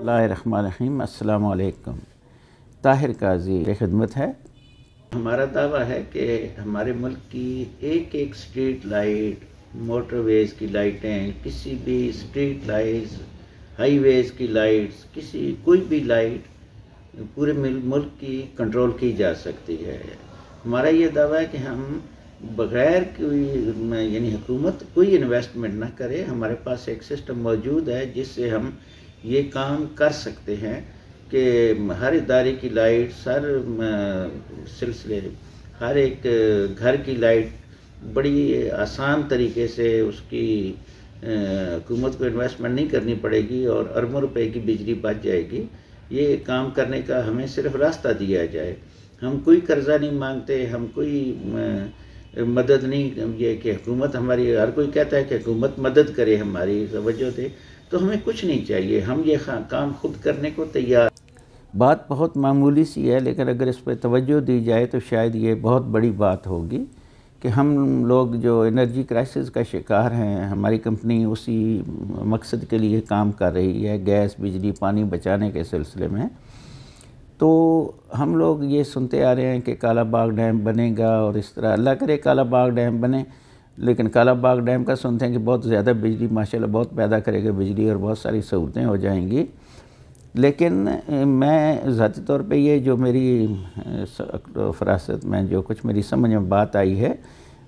اللہ الرحمن الرحیم۔ السلام علیکم۔ طاہر قاضی کی خدمت ہے۔ ہمارا دعویٰ ہے کہ ہمارے ملک کی ایک ایک اسٹریٹ لائٹ، موٹر ویز کی لائٹیں، کسی بھی اسٹریٹ لائٹس، ہائی ویز کی لائٹس، کوئی بھی لائٹ پورے ملک کی کنٹرول کی جا سکتی ہے۔ ہمارا یہ دعویٰ ہے کہ ہم بغیر کوئی حکومت کوئی انویسٹمنٹ نہ کرے، ہمارے پاس ایک سسٹم موجود ہے جس سے ہم یہ کام کر سکتے ہیں کہ ہر ادارے کی لائٹ، ہر ایک گھر کی لائٹ بڑی آسان طریقے سے اس کی حکومت کو انویسٹمنٹ نہیں کرنی پڑے گی اور اربوں روپے کی بجلی بچ جائے گی۔ یہ کام کرنے کا ہمیں صرف راستہ دیا جائے۔ ہم کوئی قرضہ نہیں مانگتے، ہم کوئی مدد نہیں، یہ کہ حکومت ہماری، ہر کوئی کہتا ہے کہ حکومت مدد کرے، ہماری توجہ دے، تو ہمیں کچھ نہیں چاہیے، ہم یہ کام خود کرنے کو تیار۔ بات بہت معمولی سی ہے، لیکن اگر اس پہ توجہ دی جائے تو شاید یہ بہت بڑی بات ہوگی کہ ہم لوگ جو انرجی کرائسس کا شکار ہیں، ہماری کمپنی اسی مقصد کے لیے کام کر رہی ہے، گیس، بجلی، پانی بچانے کے سلسلے میں۔ تو ہم لوگ یہ سنتے آ رہے ہیں کہ کالا باغ ڈیم بنے گا اور اس طرح، اللہ کرے کالا باغ ڈیم بنے، لیکن کالا باغ ڈیم کا سنتے ہیں کہ بہت زیادہ بجلی ماشاءاللہ بہت پیدا کرے گا بجلی اور بہت ساری سہولتیں ہو جائیں گی۔ لیکن میں ذاتی طور پہ یہ جو میری فراست میں جو کچھ میری سمجھ میں بات آئی ہے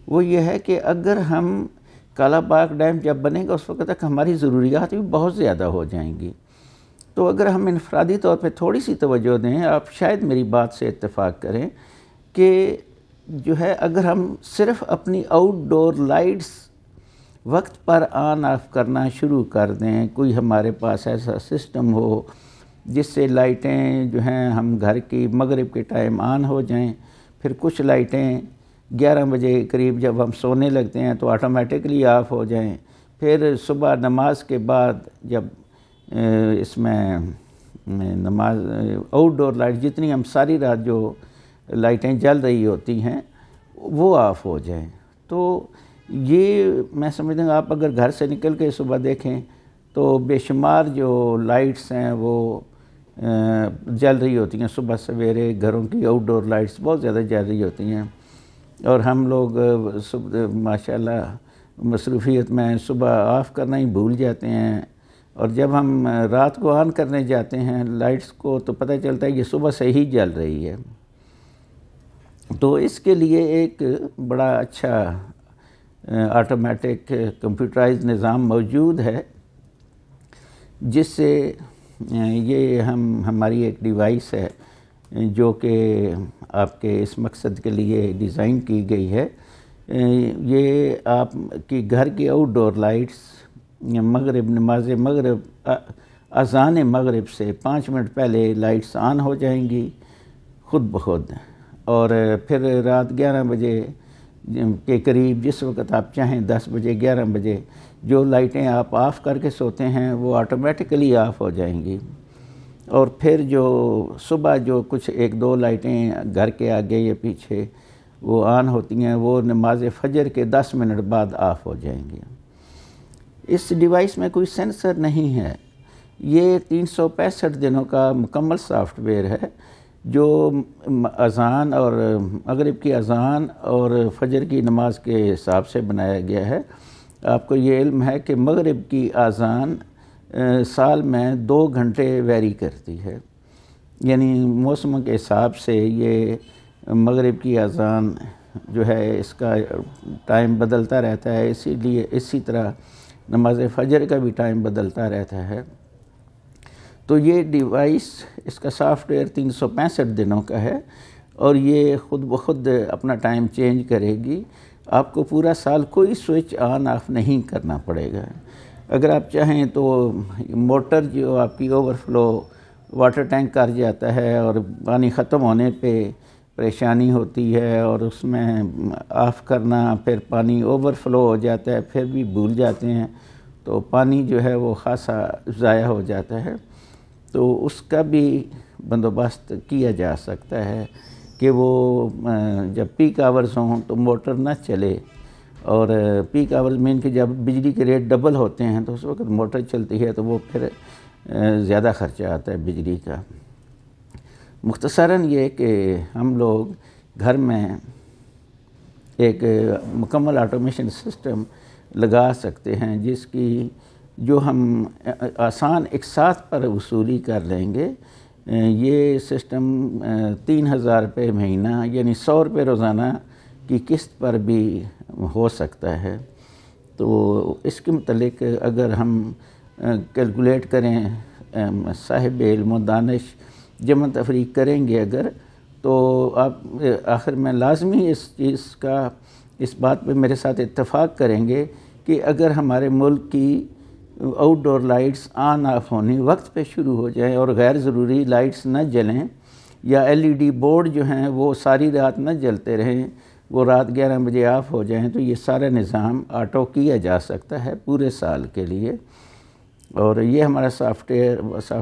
وہ یہ ہے کہ اگر ہم کالا باغ ڈیم جب بنے گا اس وقت تک ہماری ضروریات بھی بہت زیادہ ہو جائیں گی۔ تو اگر ہم انفرادی طور پہ تھوڑی سی توجہ دیں، آپ شاید میری بات سے اتفاق کریں کہ جو ہے اگر ہم صرف اپنی آؤٹ ڈور لائٹس وقت پر آن آف کرنا شروع کر دیں، کوئی ہمارے پاس ایسا سسٹم ہو جس سے لائٹیں جو ہیں ہم گھر کی مغرب کے ٹائم آن ہو جائیں، پھر کچھ لائٹیں 11 بجے قریب جب ہم سونے لگتے ہیں تو آٹومیٹکلی آف ہو جائیں، پھر صبح نماز کے بعد جب اس میں نماز آؤٹ ڈور لائٹ جتنی ہم ساری رات جو لائٹیں جل رہی ہوتی ہیں وہ آف ہو جائیں۔ تو یہ میں سمجھتا ہوں آپ اگر گھر سے نکل کے صبح دیکھیں تو بے شمار جو لائٹس ہیں وہ جل رہی ہوتی ہیں، صبح سویرے گھروں کی آؤٹ ڈور لائٹس بہت زیادہ جل رہی ہوتی ہیں، اور ہم لوگ ماشاءاللہ مصروفیت میں صبح آف کرنا ہی بھول جاتے ہیں، اور جب ہم رات کو آن کرنے جاتے ہیں لائٹس کو تو پتہ چلتا ہے یہ صبح سے ہی جل رہی ہے۔ تو اس کے لیے ایک بڑا اچھا آٹومیٹک کمپیوٹرائز نظام موجود ہے جس سے یہ ہماری ایک ڈیوائس ہے جو کہ آپ کے اس مقصد کے لیے ڈیزائن کی گئی ہے۔ یہ آپ کی گھر کی آؤٹ ڈور لائٹس مغرب نماز مغرب اذان مغرب سے 5 منٹ پہلے لائٹس آن ہو جائیں گی خود بخود، اور پھر رات 11 بجے کے قریب جس وقت آپ چاہیں 10 بجے 11 بجے جو لائٹیں آپ آف کر کے سوتے ہیں وہ آٹومیٹکلی آف ہو جائیں گی، اور پھر جو صبح جو کچھ 1-2 لائٹیں گھر کے آگے یا پیچھے وہ آن ہوتی ہیں وہ نماز فجر کے 10 منٹ بعد آف ہو جائیں گی۔ اس ڈیوائس میں کوئی سینسر نہیں ہے، یہ 365 دنوں کا مکمل سافٹ ویئر ہے جو اذان اور مغرب کی اذان اور فجر کی نماز کے حساب سے بنایا گیا ہے۔ آپ کو یہ علم ہے کہ مغرب کی اذان سال میں 2 گھنٹے ویری کرتی ہے، یعنی موسم کے حساب سے یہ مغرب کی اذان جو ہے اس کا ٹائم بدلتا رہتا ہے، اسی طرح نماز فجر کا بھی ٹائم بدلتا رہتا ہے۔ تو یہ ڈیوائس، اس کا سافٹ ویئر 365 دنوں کا ہے اور یہ خود بخود اپنا ٹائم چینج کرے گی، آپ کو پورا سال کوئی سوئچ آن آف نہیں کرنا پڑے گا۔ اگر آپ چاہیں تو موٹر جو آپ کی اوور فلو واٹر ٹینک کر جاتا ہے اور پانی ختم ہونے پہ پریشانی ہوتی ہے اور اس میں آف کرنا، پھر پانی اوور فلو ہو جاتا ہے، پھر بھی بھول جاتے ہیں تو پانی جو ہے وہ خاصا ضائع ہو جاتا ہے، تو اس کا بھی بندوبست کیا جا سکتا ہے کہ وہ جب پیک آورز ہوں تو موٹر نہ چلے، اور پیک آورز مین کہ جب بجلی کے ریٹ ڈبل ہوتے ہیں تو اس وقت موٹر چلتی ہے تو وہ پھر زیادہ خرچہ آتا ہے بجلی کا۔ مختصراً یہ کہ ہم لوگ گھر میں ایک مکمل آٹومیشن سسٹم لگا سکتے ہیں، جس کی جو ہم آسان ایک ساتھ پر وصولی کر لیں گے۔ یہ سسٹم 3000 روپے مہینہ یعنی 100 روپے روزانہ کی قسط پر بھی ہو سکتا ہے۔ تو اس کے متعلق اگر ہم کیلکولیٹ کریں، صاحب علم و دانش جمع تفریق کریں گے اگر، تو آپ آخر میں لازمی اس بات پہ میرے ساتھ اتفاق کریں گے کہ اگر ہمارے ملک کی out door lights on of ہونی وقت پہ شروع ہو جائیں اور غیر ضروری لائٹس نہ جلیں، یا LED بورڈ جو ہیں وہ ساری رات نہ جلتے رہیں، وہ رات 11 بجے آف ہو جائیں، تو یہ سارا نظام آٹو کیا جا سکتا ہے پورے سال کے لیے۔ اور یہ ہمارا سافٹ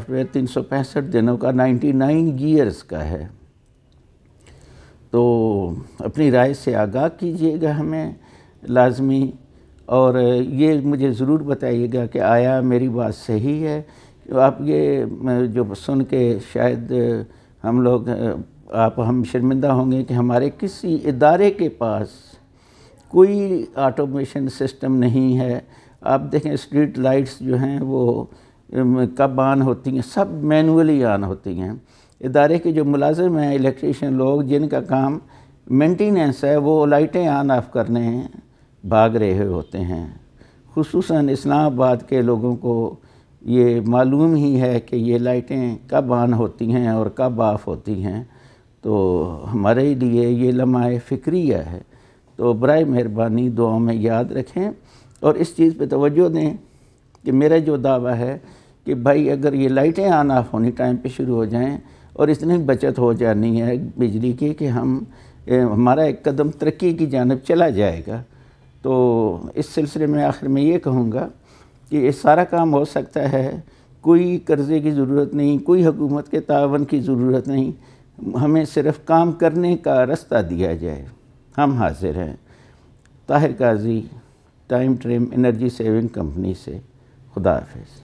ویئر 365 دنوں کا 99 گیئرز کا ہے۔ تو اپنی رائے سے آگاہ کیجئے گا ہمیں لازمی، اور یہ مجھے ضرور بتائیے گا کہ آیا میری بات صحیح ہے۔ آپ یہ جو سن کے شاید ہم شرمندہ ہوں گے کہ ہمارے کسی ادارے کے پاس کوئی آٹومیشن سسٹم نہیں ہے۔ آپ دیکھیں اسٹریٹ لائٹس جو ہیں وہ کب آن ہوتی ہیں، سب مینولی آن ہوتی ہیں۔ ادارے کے جو ملازم ہیں، الیکٹریشین لوگ جن کا کام مینٹیننس ہے، وہ لائٹیں آن آف کرنے بھاگ رہے ہوتے ہیں۔ خصوصاً اسلام آباد کے لوگوں کو یہ معلوم ہی ہے کہ یہ لائٹیں کب آن ہوتی ہیں اور کب آف ہوتی ہیں۔ تو ہمارے لیے یہ لمحہ فکریہ ہے۔ تو برائے مہربانی دعاؤں میں یاد رکھیں اور اس چیز پہ توجہ دیں کہ میرا جو دعویٰ ہے کہ بھائی اگر یہ لائٹیں آن آف ہونی ٹائم پہ شروع ہو جائیں اور اتنی بچت ہو جانی ہے بجلی کی کہ ہمارا ایک قدم ترقی کی جانب چلا جائے گا۔ تو اس سلسلے میں آخر میں یہ کہوں گا کہ یہ سارا کام ہو سکتا ہے، کوئی قرضے کی ضرورت نہیں، کوئی حکومت کے تعاون کی ضرورت نہیں، ہمیں صرف کام کرنے کا رستہ دیا جائے، ہم حاضر ہیں۔ طاہر قاضی، time tram energy saving company سے۔ خدا حافظ۔